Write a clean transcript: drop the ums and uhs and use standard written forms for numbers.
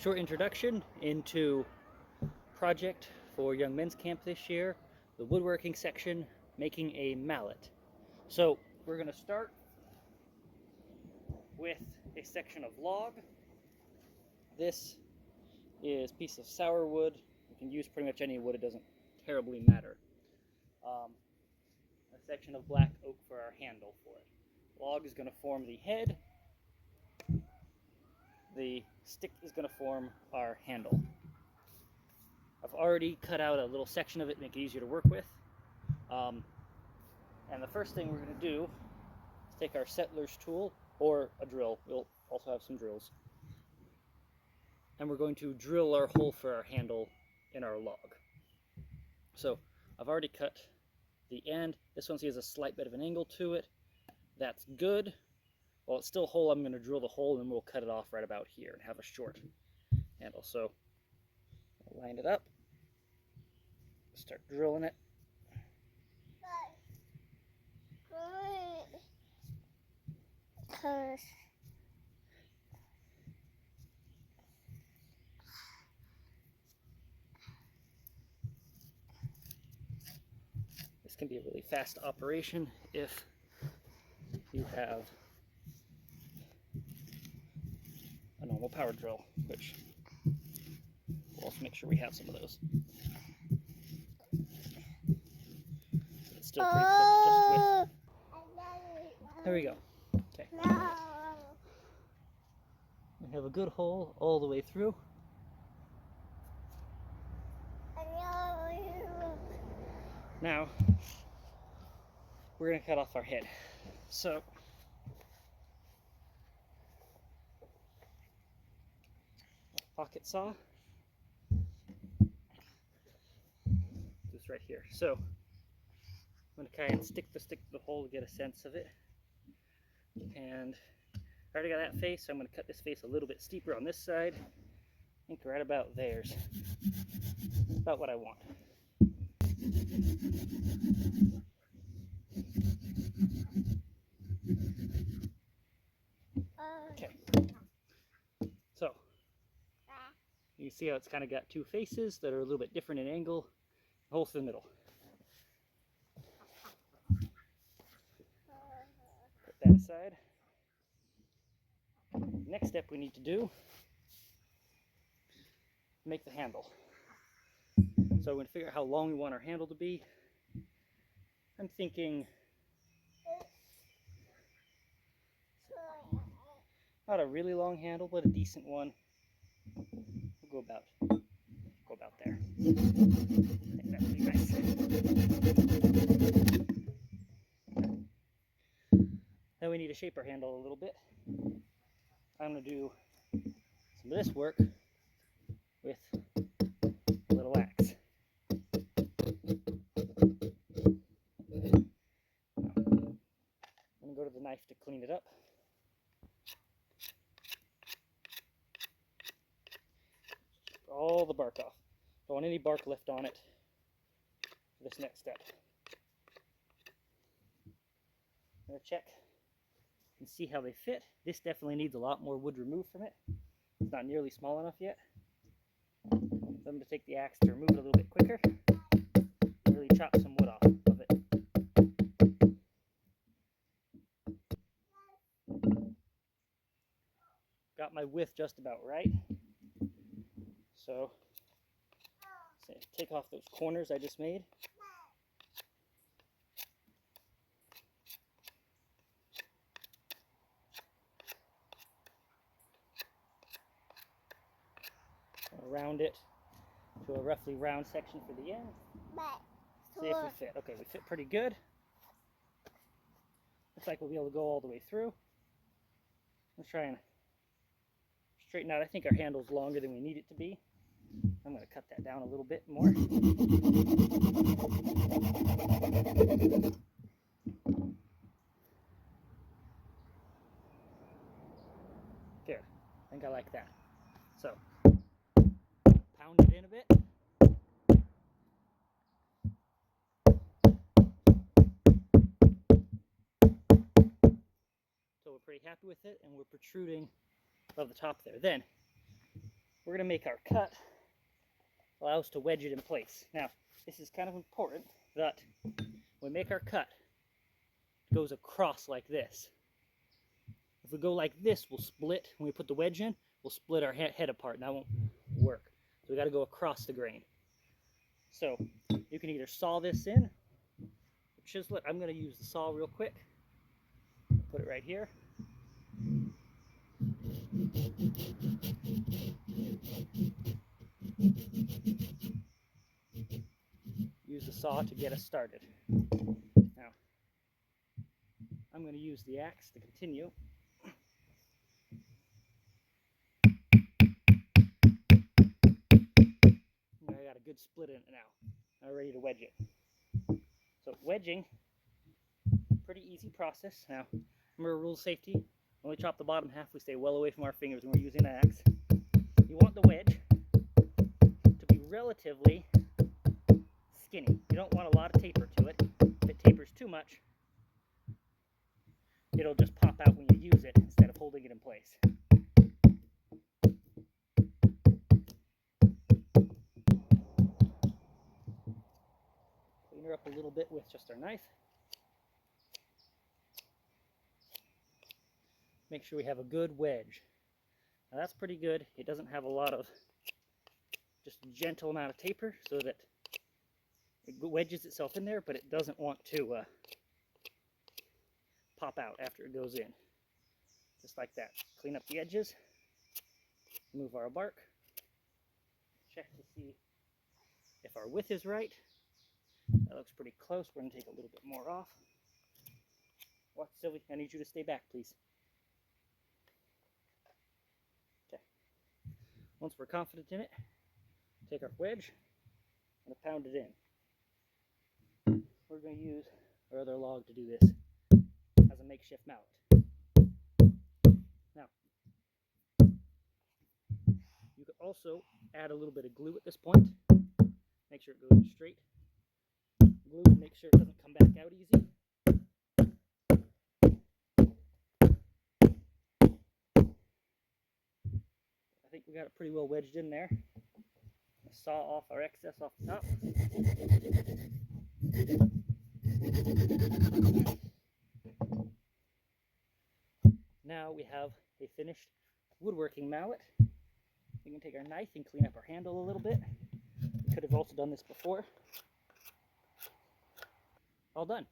short introduction into project for Young Men's Camp this year, the woodworking section, making a mallet. So we're going to start with a section of log. This is a piece of sour wood. You can use pretty much any wood, it doesn't terribly matter. A section of black oak for our handle for it. Log is going to form the head. The stick is going to form our handle. I've already cut out a little section of it to make it easier to work with. And the first thing we're going to do is take our settler's tool, or a drill. We'll also have some drills. And we're going to drill our hole for our handle in our log. So I've already cut the end. This one has a slight bit of an angle to it. That's good. While it's still whole, I'm going to drill the hole and then we'll cut it off right about here and have a short handle. So I'll line it up, start drilling it. This can be a really fast operation if you have a normal power drill, which we'll also make sure we have some of those. It's still pretty quick, just with. There we go. Okay. We have a good hole all the way through. Now, we're going to cut off our head. So, pocket saw. This right here. So, I'm going to kind of stick the stick to the hole to get a sense of it. And I already got that face, so I'm going to cut this face a little bit steeper on this side. I think right about there's about what I want. Okay. So, you can see how it's kind of got two faces that are a little bit different in angle. Hole through the middle. Put that aside. Next step we need to do, make the handle. So we're going to figure out how long we want our handle to be. I'm thinking not a really long handle, but a decent one. We'll go about there. I think that would be nice. Then we need to shape our handle a little bit. I'm going to do some of this work with a little axe. I'm going to go to the knife to clean it up. All the bark off. Don't want any bark left on it for this next step. I'm going to check and see how they fit. This definitely needs a lot more wood removed from it. It's not nearly small enough yet. So I'm going to take the axe to remove it a little bit quicker and really chop some wood off of it. Got my width just about right. So take off those corners I just made. Round it to a roughly round section for the end. See if we fit. Okay, we fit pretty good. Looks like we'll be able to go all the way through. Let's try and straighten out. I think our handle's longer than we need it to be. I'm going to cut that down a little bit more. There, I think I like that. So, pound it in a bit. So we're pretty happy with it, and we're protruding above the top there. Then we're going to make our cut, allow us to wedge it in place. Now, this is kind of important that when we make our cut, it goes across like this. If we go like this, we'll split. When we put the wedge in, we'll split our head apart, and that won't work. So we got to go across the grain. So you can either saw this in, or chisel it. I'm going to use the saw real quick. Put it right here. Use the saw to get us started. Now, I'm going to use the axe to continue. I got a good split in it now. I'm ready to wedge it. So wedging, pretty easy process. Now, remember rule of safety, when we chop the bottom half, we stay well away from our fingers when we're using an axe. You want the wedge to be relatively skinny. You don't want a lot of taper to it. If it tapers too much, it'll just pop out when you use it instead of holding it in place. Clean her up a little bit with just our knife. Make sure we have a good wedge. Now that's pretty good. It doesn't have a lot of, just a gentle amount of taper so that it wedges itself in there, but it doesn't want to pop out after it goes in. Just like that. Clean up the edges, remove our bark, check to see if our width is right. That looks pretty close. We're going to take a little bit more off. What, Sylvie? I need you to stay back, please. Okay. Once we're confident in it, take our wedge and pound it in. We're going to use our other log to do this as a makeshift mallet. Now, you could also add a little bit of glue at this point. Make sure it goes in straight. Glue will make sure it doesn't come back out easy. I think we got it pretty well wedged in there. Saw off our excess off the top. Now we have a finished woodworking mallet. We can take our knife and clean up our handle a little bit. We could have also done this before. All done.